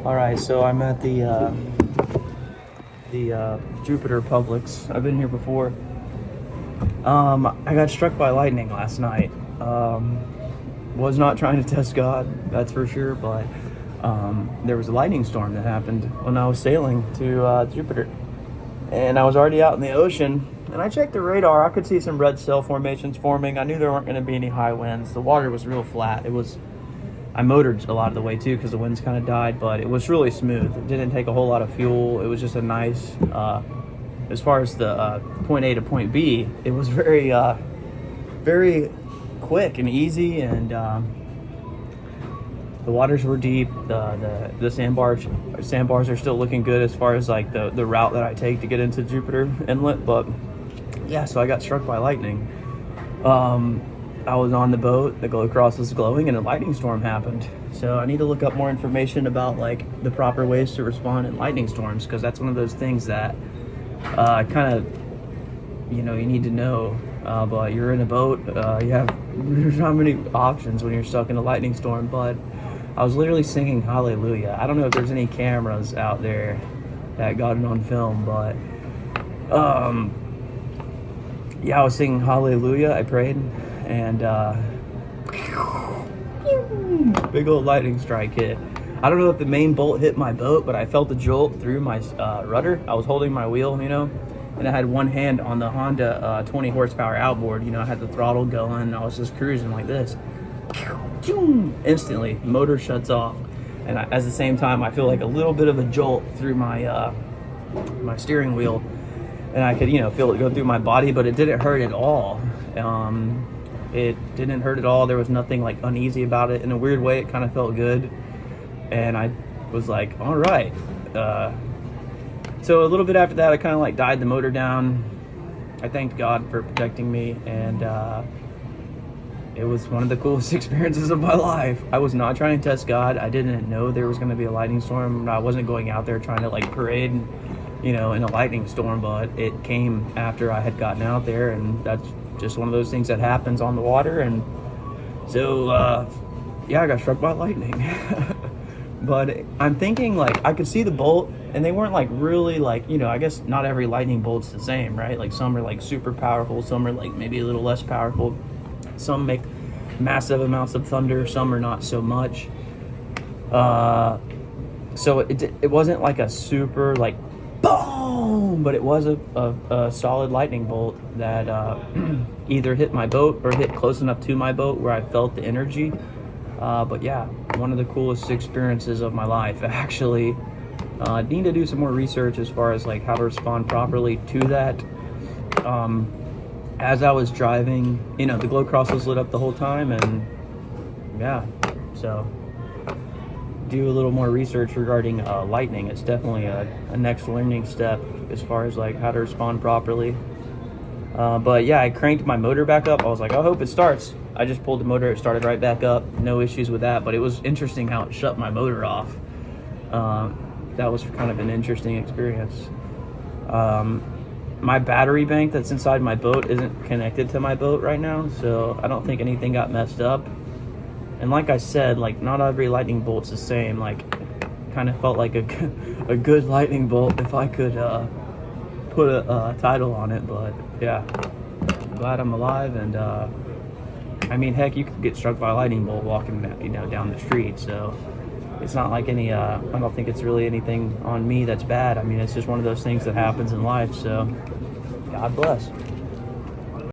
All right, so I'm at the Jupiter Publix. I've been here before. I got struck by lightning last night. Was not trying to test God, that's for sure, but there was a lightning storm that happened when I was sailing to Jupiter, and I was already out in the ocean. And I checked the radar. I could see some red sail formations forming. I knew there weren't going to be any high winds. The water was real flat. I motored a lot of the way too because the winds kind of died, but it was really smooth. It didn't take a whole lot of fuel. It was just a nice, as far as the point A to point B, it was very, very quick and easy, and the waters were deep. The sandbars are still looking good as far as like the route that I take to get into Jupiter Inlet. But yeah, so I got struck by lightning. I was on the boat, the glow cross was glowing, and a lightning storm happened. So I need to look up more information about like the proper ways to respond in lightning storms, because that's one of those things that kind of, you need to know. But you're in a boat, there's not many options when you're stuck in a lightning storm. But I was literally singing Hallelujah. I don't know if there's any cameras out there that got it on film, but yeah, I was singing Hallelujah. I prayed, and big old lightning strike hit. I don't know if the main bolt hit my boat, but I felt the jolt through my rudder. I was holding my wheel, and I had one hand on the Honda 20 horsepower outboard. I had the throttle going, and I was just cruising like this. Instantly, motor shuts off, and at the same time, I feel like a little bit of a jolt through my my steering wheel, and I could feel it go through my body, but it didn't hurt at all. It didn't hurt at all. There was nothing like uneasy about it. In a weird way, it kind of felt good, and I was like, all right. So a little bit after that, I kind of like died the motor down. I thanked God for protecting me, and it was one of the coolest experiences of my life. I was not trying to test God. I didn't know there was going to be a lightning storm. I wasn't going out there trying to like parade, in a lightning storm, but it came after I had gotten out there, and that's just one of those things that happens on the water. And so, yeah, I got struck by lightning. But I'm thinking, like, I could see the bolt, and they weren't, like, really, like, I guess not every lightning bolt's the same, right? Like, some are, like, super powerful. Some are, like, maybe a little less powerful. Some make massive amounts of thunder. Some are not so much. So it wasn't, like, a super, like, boom! But it was a solid lightning bolt that either hit my boat or hit close enough to my boat where I felt the energy. But yeah, one of the coolest experiences of my life. Actually, need to do some more research as far as like how to respond properly to that. As I was driving, the glow cross was lit up the whole time, and yeah, so do a little more research regarding lightning. It's definitely a next learning step as far as like how to respond properly. But yeah, I cranked my motor back up. I was like, I hope it starts. I just pulled the motor, it started right back up. No issues with that, but it was interesting how it shut my motor off. That was kind of an interesting experience. My battery bank that's inside my boat isn't connected to my boat right now, so I don't think anything got messed up. And like I said, like, not every lightning bolt's the same. Like, kind of felt like a good lightning bolt if I could put a title on it. But yeah, glad I'm alive. And I mean, heck, you could get struck by a lightning bolt walking down the street, so it's not like any I don't think it's really anything on me that's bad. I mean, it's just one of those things that happens in life, so God bless.